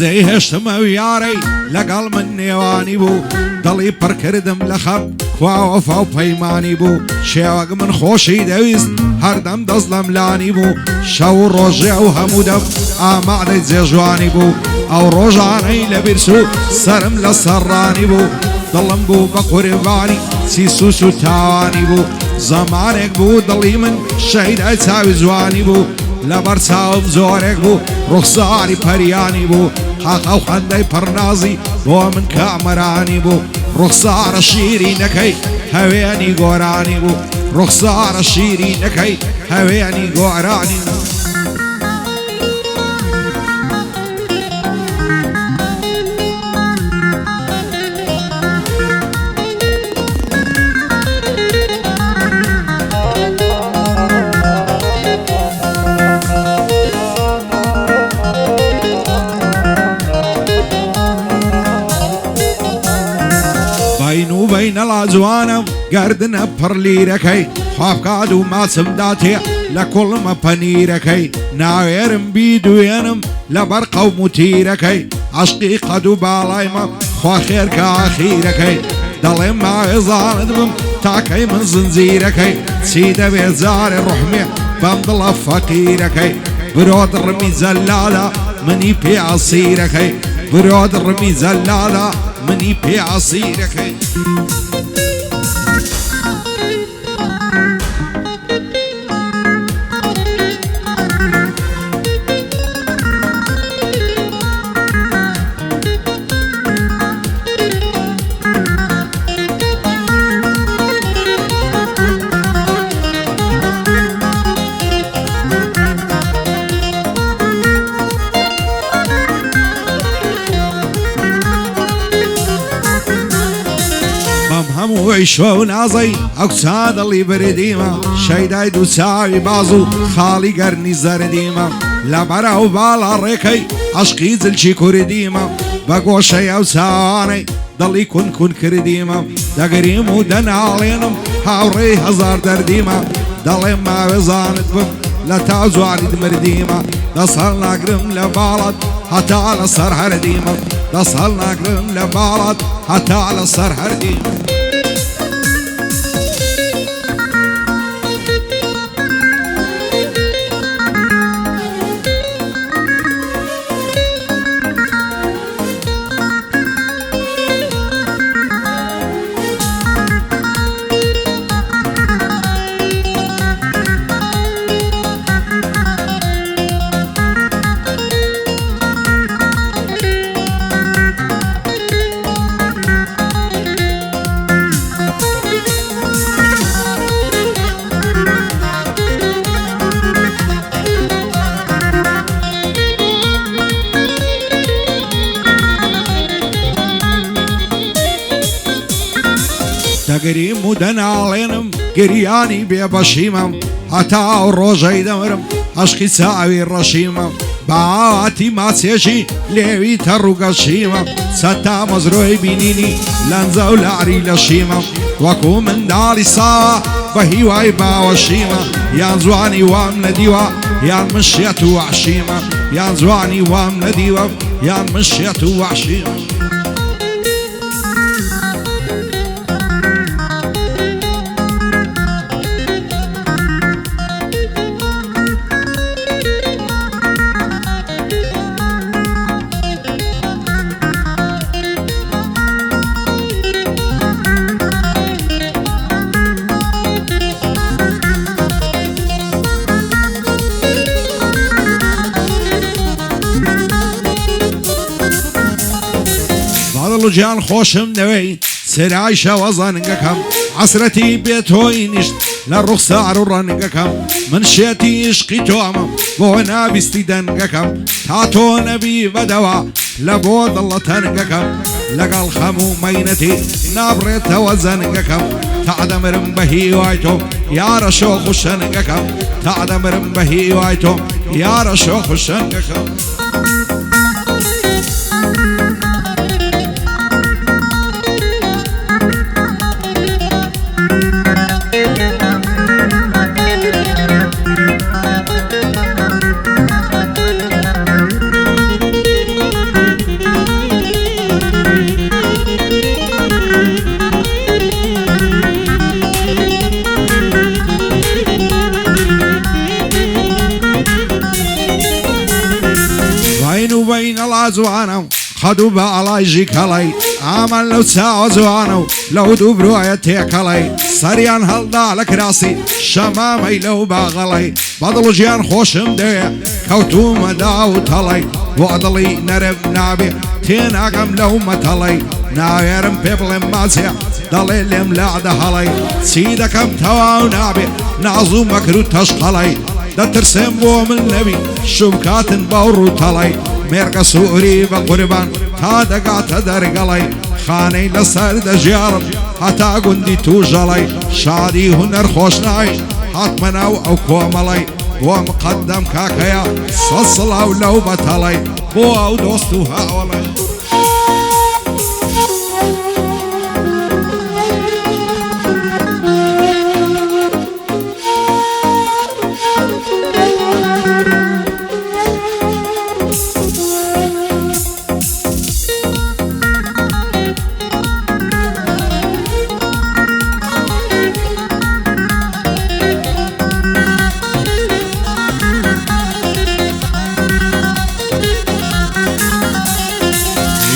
زي هشتمە یاری لەگەڵ من نێوانی بوو دڵی پڕ کردم لە خەم خوا وەفا و پەیمانی بوو شێوەک من خۆشی دەویست هەردەم دەست لە ملانی بوو شەو و ڕۆژێ و هەموو دەم ئامادەی جێژوانی بوو ئەو ڕۆژانەی لە بیرچوو سرم لە سەرڕانی بوو دڵم بوو بە قوربانی سیسوس و تاوانی بوو زەمانێک بوو دڵی من شەیدای چاوی جوانی بوو لەبەر چاوم زۆرێک بوو ڕوخساری پەریانی بوو قاقە و خەندەی پڕنازی بۆ من کامەرانی بوو ڕوخسارە شیرینەکەی هەوێنی گۆرانی بوو ڕوخسارە شیرینەکەی هەوێنی گۆرانی بوو بەینە لاجوانم گردنە پڕ لیرەکەی خوابکات و ماچم داتێ لە کوڵمە پەنیرەکەی ناوێرم بیدوێنم لەبەر قەوم و تیرەکەی عەشقی قەد و باڵایمە خوا خێرکە ئاخیرەکەی دەڵێم ماوێزانت بم تاکەی من زنجیرەکەی چی دەبێت جارێ ڕوحمێ بەم دڵە فەقیرەکەی برۆ دڕمی جەلالە منی پێ عەسیرەکەی برۆ دڕمی جەلالە منی پێ عەسیرەکەی هەمووی شۆ و نازەی ئەو چادڵی بردیمە شەیدای دوو چاوی باز و خاڵی گەرنی زەردیمە لەبەرە و باڵا ڕێکەی عەشقی جلچی کوردیمە بە گۆشەی ئەو چاوانەی دڵی کون کون کردیمە دەگریم و دەناڵێنم هاوڕێی هەزار دەردیمە دەڵێم ماوێزانت بم لە تا جوانیت مردیمە دەسەڵ ناگرم لە باڵات هەتا لەسەر هەردیمە دەسەڵ ناگرم لە باڵات هەتا لەسەر هەردیمە دەگریم و دەناڵێنم گریانی بێبەشیمەم هەتا ئەو ڕۆژەی دەمرم عەشقی چاوی ڕەشیمە باواتی ماچێژی لێوی تەڕوگەشیمە سەتا مەزرۆی بینینی لەنجە و لاری لەشیمە وەکو منداڵی ساوە بە هیوای باوەشیمە یان جوانی وام نەدیوە یان من شێت و وەحشیمە یان جوانی وام نەدیوە یان من شێت و وەحشیمە جان خۆشم نەوەی سرای شەوە زانگەکەم عەسرەتی بێتۆی نیشت لە ڕوخسار و ڕەنگەکەم من شێتی عشقی تۆمم بۆ نابیستی دەنگەکەم تا تۆ نەبی بەدەوا لە بۆ دڵە تەنگەکەم لەگەڵ خەم و مەینەتی نابڕێتەوە زەنگەکەم تا دەمرم بە هیوای تۆ یارە شۆخ و شەنگەکەم تا دەمرم بە هیوای تۆ یارە شۆخ و شەنگەکەم زوانو خدو باڵای ژیکەڵی ئامان لەو چاوە جوانە و لەو دوو برۆیە تێکەڵی سەریان هەڵدا لە کراسی شەمامەی لەو باغەڵی بەدڵ ژیان خۆشم دەوێ کەوتومە دا و تەڵی بۆ دڵی نەرم نابێ تێناگەم لەو مەتەڵی ناوێرم پێ بڵێم ماچێ دەڵێ لێم لاعدە هەڵی چی دەکەم تەواو نابێ ناز و مەکر و تەشقەڵی دەترسێم بۆ من نەبی شوکاتن باوڕ و تەڵی مێرگە سووری بە قوربان تا دەگاتە دەرگەڵی خانەی لەسەر دەژیارم هەتا گوندی توژەڵی شادی هونەر خۆشناوی هاتمە ناو ئەو کۆمەڵی بۆ مقەدەم کاکەیە سەد سڵاو لەو بەتەڵی بۆ ئەو دۆست و هاوڵی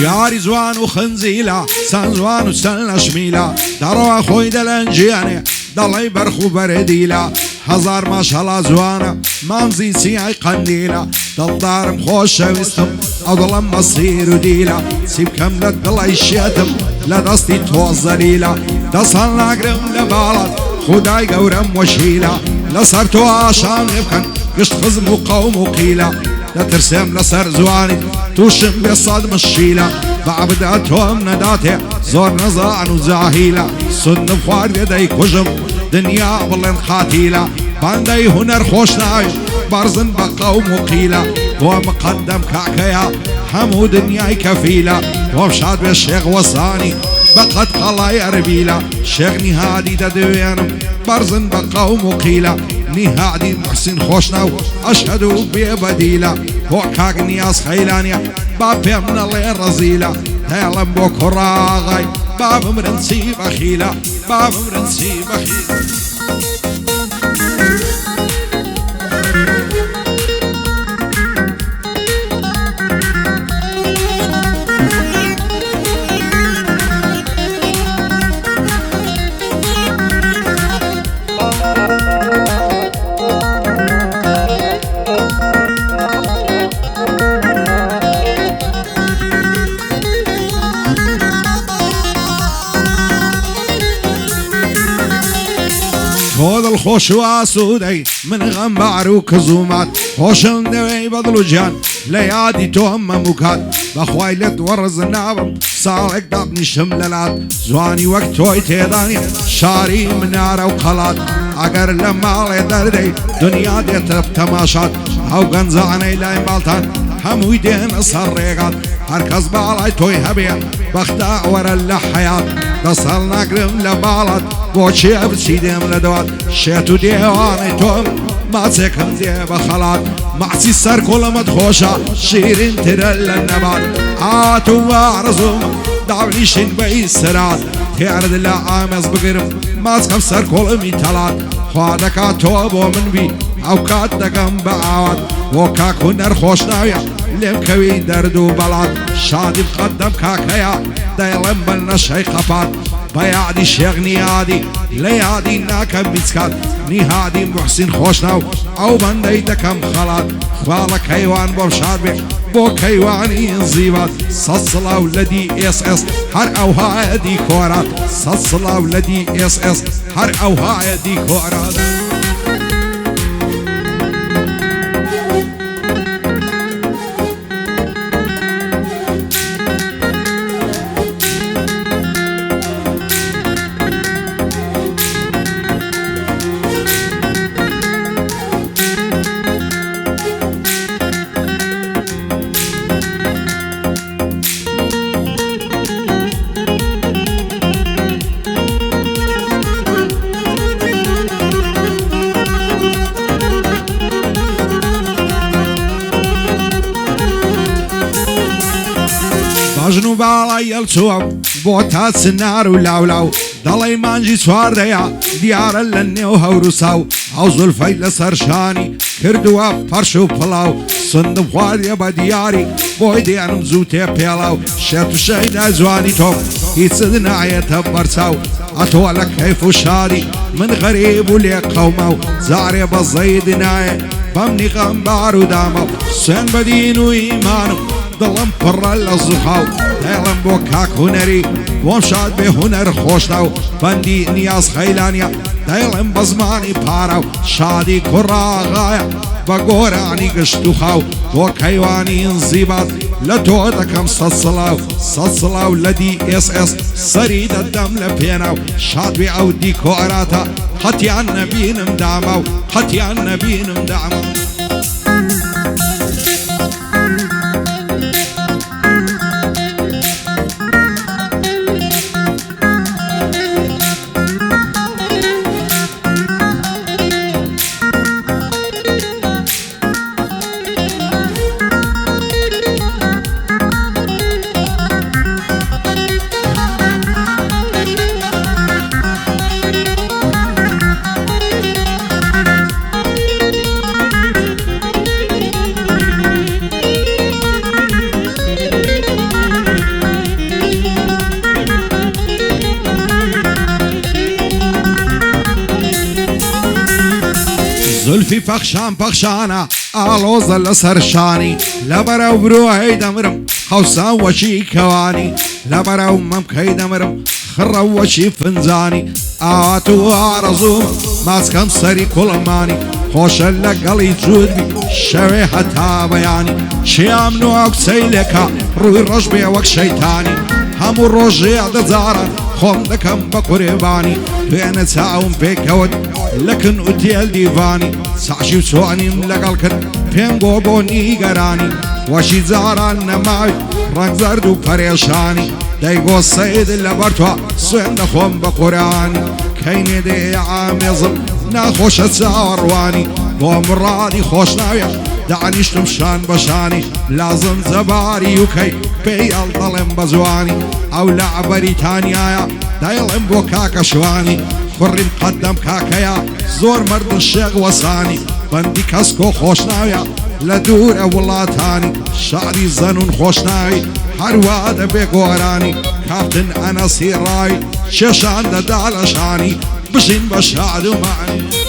یاری جوان و خنزیلا سان جوان و سن نشمیلا دەڕەوە خۆی دەلەنجیانێ دەڵێ بەرخ و بەرەدیلا هەزار ماشەڵا جوانە مامزی چیای قەندیلا دڵدارم خۆشەویستم ئەو دڵم مەسیر و دیلا چی بکەم لە دڵی شێتم لە دەستی تۆ زەلیلا دەسەڵ ناگرم لە باڵات خودای گەورەم وەشیلا لەسەر تۆ ئاشان لێ بکەن گشت خزم و قەوم و قیلا دەترسێم لەسەر جوانی تووشم بێ سەد مشیلا بەعبدا تۆم نەداتێ زۆر نەزان و جاهیلا سندم خواردێ دەیکوژم دنیا بڵێن قاتیلا باندەی هونەر خۆشناوی بەرزن بە قەوم و قیلا بۆ مقەدەم کاکەیە هەموو دنیای کەفیلا بۆم شاد بێ شێخ وەسانی بەقەد قەڵای ئەربیلا شێخ نیهادی دەدەوێنم بەرزن بە قەوم و قیلا نیهادی محسین خۆشناو ئەشهەد و بێ بەدیلا بۆ کاک نیاز خەیلانیە با پێم نەڵێ ڕەزیلا هێڵم بۆ کوڕاغای با بمرن چی بەخیلا با بمرن چی بەخیلا خۆ دڵخۆش و ئاسوودەی من غەم بەعر و کزومات خۆشم دەوێی بەدڵ و گیان لە یادی تۆم مەموو کات بەخوای لێت وەڕز نابم ساڵێک دابنیشم لەلات جوانی وەک تۆی تێدانی شاری منارە و قەڵات ئەگەر لە ماڵێ دەردەی دنیا دێتە تەماشات ئەو گەنجانەی لای باڵتان هەمووی دێنە سەر ڕێگات هەرکەس باڵای تۆی هەبێ بەختە وەرە لە حەیات دەسەڵ ناگرم لە باڵات بۆچێ بچی دێم لە دوات شێت و دێوانەی تۆم ماچێکم دێ بە خەڵات ماچی سەر کۆڵەمەت خۆشە شیرین ترە لە نەبات ئات و وارزوم داونیشین بەی سەرات تێرد لە ئامێز بگرم ماچکەم سەر کۆڵەمی تەڵات خوا دەکات تۆ بۆ من بی ئەو کات دەگەم بە ئاوات بۆ کاک و نەرخۆش ناویە لێم کەوی دەرد و بەڵات شادی بقەدەم کاکەیە دەیڵێم بە نەشەی قەپات بەیادی شێخ نیادی لە یادی ناکەم بیچکات نیهادی محسین خۆشناو ئەو بەندەی دەکەم خەڵات خواڵە کەیوان بۆم شاد بێ بۆ کەیوانی زیوات سەد سڵاو لە دی ئێس هەر ئەوهایە دی کۆرات سەد سڵاو لە دی ئێس هەر ئەوهایە دی کۆرات باژن و باڵای هەڵچووەم بۆ تا چنار و لاولاو دەڵێ مانجی چواردەیە دیارە لە نێو هەور و ساو ئەو زولفەی لەسەر شانی کردووە پەرش و پڵاو سندم خواردیە بە دیاری بۆی دیانم زوو تێ پێڵاو شێت و شەیدا جوانی تۆم هیچت نایەتە بەرچاو ئەتۆ لە کەیف و شادی من غەریب و لێ قەومە و زارێ بە زەید نایە بەمنی غەمبار و دامە سوێن بە دین و ئیمانم دڵم پڕە لە زوخاو دەڵم بۆ کاک هونەری بۆم شاد بێ هونەر خۆشتا و بەندی نیاز خەیلانیە دەڵم بە زمانی پارە و شادی کوڕاغایە بە گۆرانی گشت و خاو بۆ کەیوانی زیبات لە تۆ دەکەم سەد سڵاو لە DSS سەری دەدەم لە پێناو شاد بێ ئەو دیکۆراتە هەتیان نەبینم داما و هەتیان نەبینم داما زلفی پەخشانە ئاڵۆزە لەسەر شانی لەبەرەو برۆهەی دەمرم هەوسان وەچی کەوانی لەبەرەو مەمکەی دەمرم خڕە وەچی فنجانی ئاوات و ئارەزووم ماسکەم سەری کوڵمانی خۆشە لەگەڵی جوودبی شەوێ هەتا بەیانی شیام نوە کچەی لێکا ڕووی ڕۆژ بێ وەک شەیتانی هەموو ڕۆژێ دەجارە خۆم دەکەم بە قورێبانی دوێنە چاوم پێکەوت لەکن و تێل دیڤانی ساشی و چوانیم لەگەڵ کرد پێم بۆ نیگەرانی وەشی جاران نەماوی ڕەنگ زەرد و پەرێشانی دەیگۆ سەید لەبەر تۆ سوێن دەخۆم بە قورانی کەینێ دێ ئامێزم ناخۆشە چاوەڕوانی بۆ مڕادی خۆشناویە دانیشتم شان بەشانی لازم زەباری وکەی پێی ئەڵدەڵێم بە جوانی ئەو لە بەریتانیایە دەیڵێم بۆ کاکە شوانی کوڕیم قەدەم کاکەیە زۆر مەرد شێغ وەسانی بەندی کەسکۆ خۆشناویە لە دوورە وڵاتانی شاری زەنون خۆشناوی هەروە دەبێ گۆرانی کاپتن ئەنەسی ڕای کێشان دەدا لە شانی بژین بە شاد و معنی